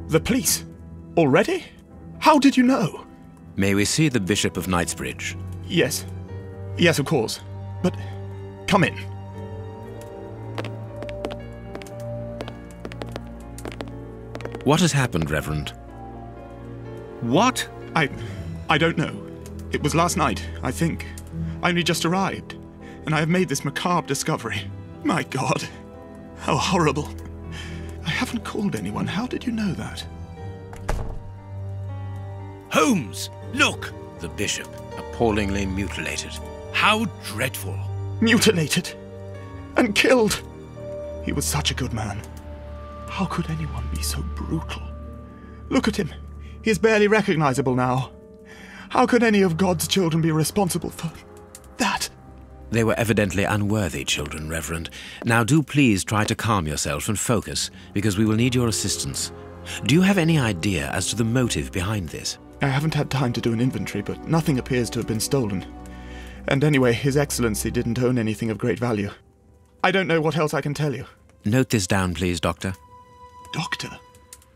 The police? Already? How did you know? May we see the Bishop of Knightsbridge? Yes. Yes, of course. But come in. What has happened, Reverend? What? I don't know. It was last night, I think. I only just arrived, and I have made this macabre discovery. My God, how horrible. I haven't called anyone. How did you know that? Holmes, look! The Bishop, appallingly mutilated. How dreadful. Mutilated and killed. He was such a good man. How could anyone be so brutal? Look at him. He is barely recognizable now. How could any of God's children be responsible for that? They were evidently unworthy children, Reverend. Now do please try to calm yourself and focus, because we will need your assistance. Do you have any idea as to the motive behind this? I haven't had time to do an inventory, but nothing appears to have been stolen. And anyway, His Excellency didn't own anything of great value. I don't know what else I can tell you. Note this down, please, Doctor. Doctor?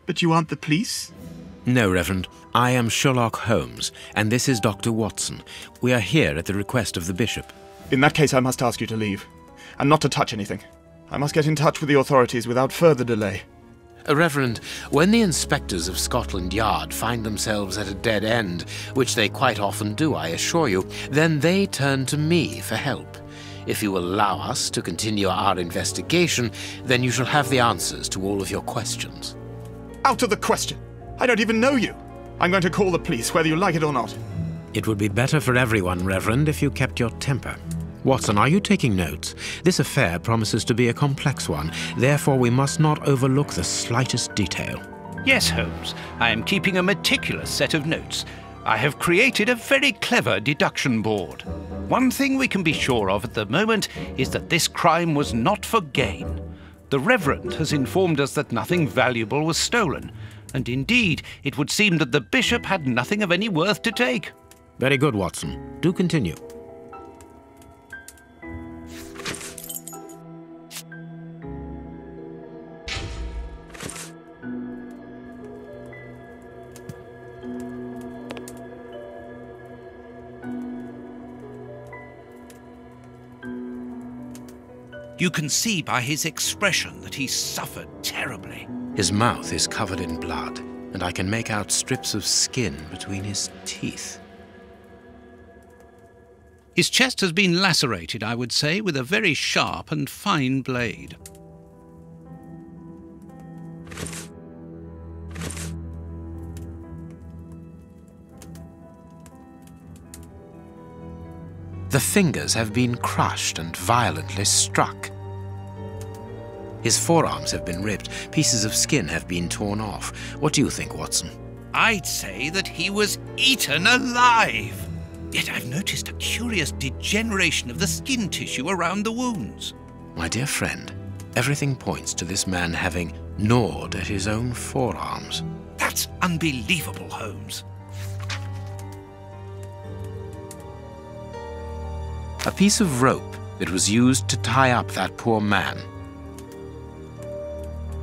But you aren't the police? No, Reverend. I am Sherlock Holmes, and this is Dr. Watson. We are here at the request of the Bishop. In that case, I must ask you to leave, and not to touch anything. I must get in touch with the authorities without further delay. Reverend, when the inspectors of Scotland Yard find themselves at a dead end, which they quite often do, I assure you, then they turn to me for help. If you will allow us to continue our investigation, then you shall have the answers to all of your questions. Out of the question! I don't even know you! I'm going to call the police, whether you like it or not. It would be better for everyone, Reverend, if you kept your temper. Watson, are you taking notes? This affair promises to be a complex one, therefore we must not overlook the slightest detail. Yes, Holmes. I am keeping a meticulous set of notes. I have created a very clever deduction board. One thing we can be sure of at the moment is that this crime was not for gain. The Reverend has informed us that nothing valuable was stolen, and indeed it would seem that the Bishop had nothing of any worth to take. Very good, Watson. Do continue. You can see by his expression that he suffered terribly. His mouth is covered in blood, and I can make out strips of skin between his teeth. His chest has been lacerated, I would say, with a very sharp and fine blade. The fingers have been crushed and violently struck. His forearms have been ripped, pieces of skin have been torn off. What do you think, Watson? I'd say that he was eaten alive. Yet I've noticed a curious degeneration of the skin tissue around the wounds. My dear friend, everything points to this man having gnawed at his own forearms. That's unbelievable, Holmes. A piece of rope that was used to tie up that poor man.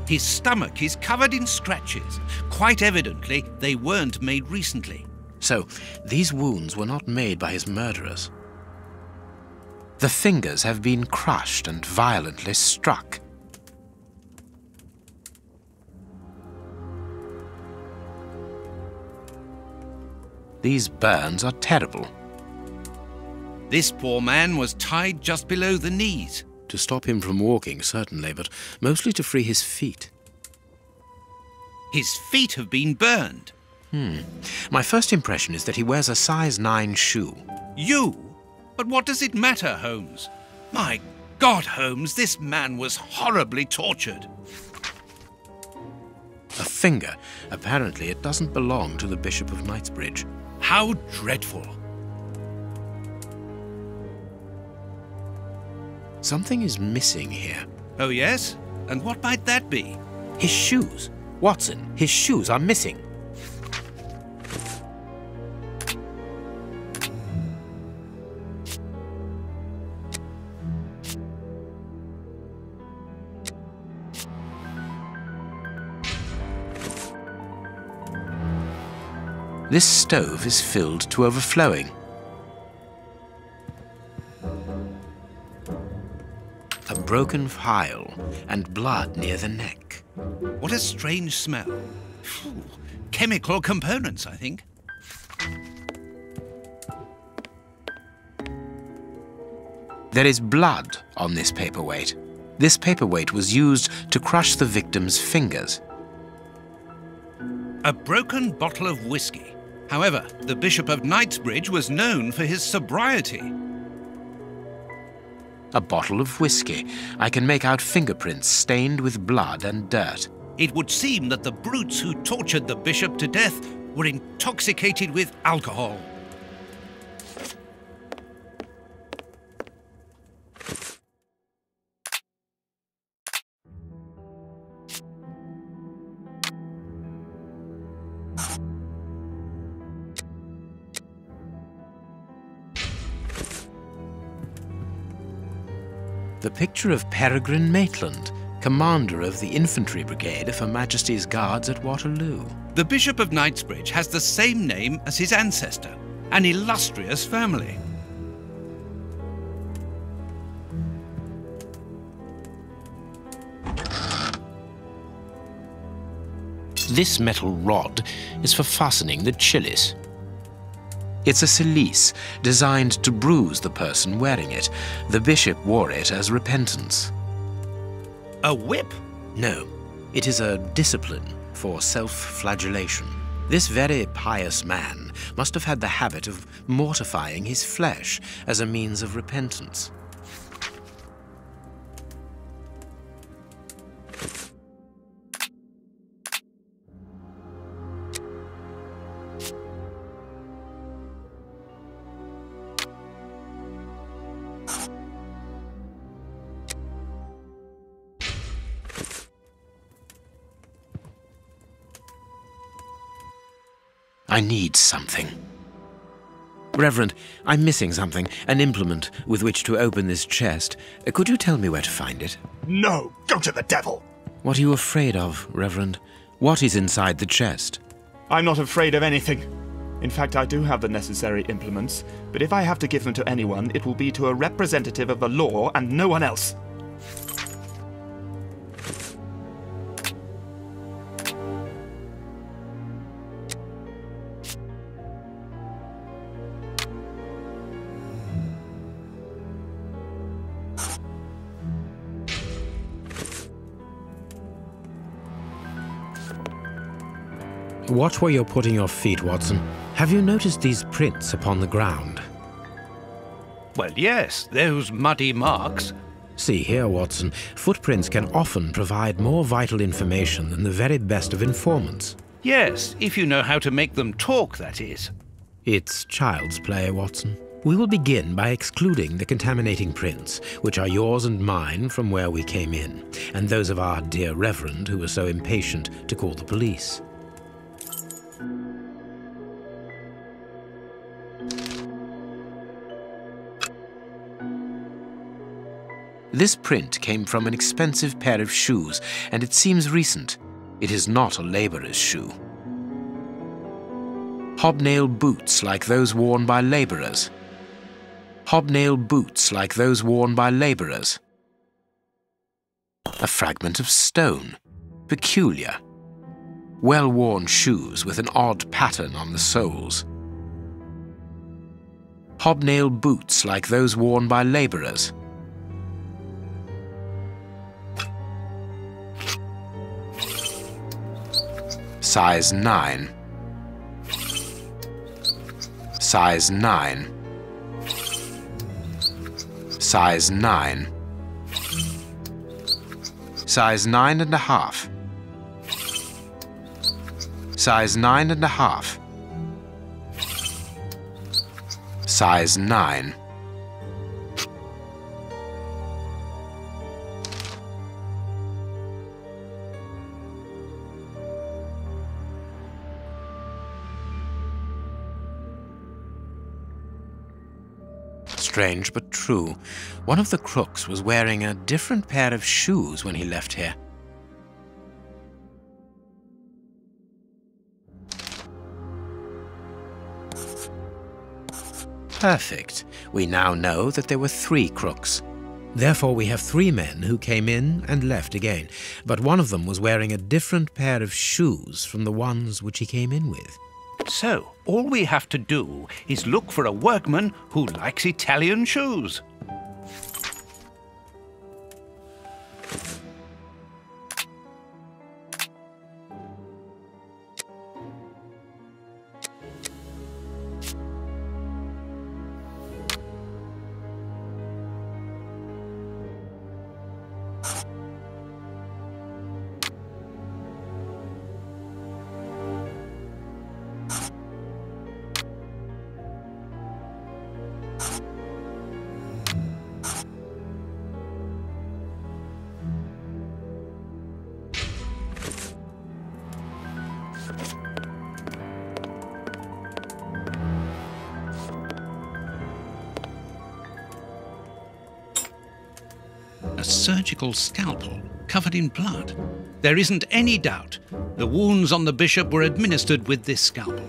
His stomach is covered in scratches. Quite evidently, they weren't made recently. So, these wounds were not made by his murderers. The fingers have been crushed and violently struck. These burns are terrible. This poor man was tied just below the knees. To stop him from walking, certainly, but mostly to free his feet. His feet have been burned. My first impression is that he wears a size 9 shoe. You? But what does it matter, Holmes? My God, Holmes, this man was horribly tortured. A finger. Apparently it doesn't belong to the Bishop of Knightsbridge. How dreadful. Something is missing here. Oh, yes? And what might that be? His shoes. Watson, his shoes are missing. This stove is filled to overflowing. A broken phial and blood near the neck. What a strange smell. Phew. Chemical components, I think. There is blood on this paperweight. This paperweight was used to crush the victim's fingers. A broken bottle of whiskey. However, the Bishop of Knightsbridge was known for his sobriety. A bottle of whiskey. I can make out fingerprints stained with blood and dirt. It would seem that the brutes who tortured the bishop to death were intoxicated with alcohol. The picture of Peregrine Maitland, commander of the infantry brigade of Her Majesty's Guards at Waterloo. The Bishop of Knightsbridge has the same name as his ancestor, an illustrious family. This metal rod is for fastening the chilies. It's a cilice designed to bruise the person wearing it. The bishop wore it as repentance. A whip? No, it is a discipline for self-flagellation. This very pious man must have had the habit of mortifying his flesh as a means of repentance. I need something. Reverend, I'm missing something, an implement with which to open this chest. Could you tell me where to find it? No, go to the devil! What are you afraid of, Reverend? What is inside the chest? I'm not afraid of anything. In fact, I do have the necessary implements, but if I have to give them to anyone, it will be to a representative of the law and no one else. Watch where you're putting your feet, Watson. Have you noticed these prints upon the ground? Well, yes, those muddy marks. See here, Watson. Footprints can often provide more vital information than the very best of informants. Yes, if you know how to make them talk, that is. It's child's play, Watson. We will begin by excluding the contaminating prints, which are yours and mine from where we came in, and those of our dear Reverend who was so impatient to call the police. This print came from an expensive pair of shoes, and it seems recent. It is not a labourer's shoe. Hobnail boots like those worn by labourers. Hobnail boots like those worn by labourers. A fragment of stone. Peculiar. Well-worn shoes with an odd pattern on the soles. Hobnail boots like those worn by labourers. Size 9. Size 9. Size 9. Size 9.5. Size 9.5. Size 9. Strange but true. One of the crooks was wearing a different pair of shoes when he left here. Perfect. We now know that there were 3 crooks. Therefore, we have 3 men who came in and left again, but one of them was wearing a different pair of shoes from the ones which he came in with. So, all we have to do is look for a workman who likes Italian shoes. A surgical scalpel covered in blood. There isn't any doubt. The wounds on the bishop were administered with this scalpel.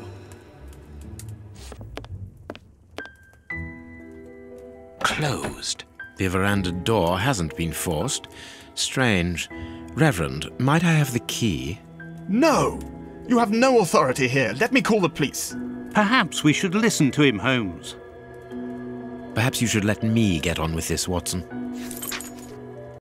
Closed. The veranda door hasn't been forced. Strange. Reverend, might I have the key? No! You have no authority here. Let me call the police. Perhaps we should listen to him, Holmes. Perhaps you should let me get on with this, Watson.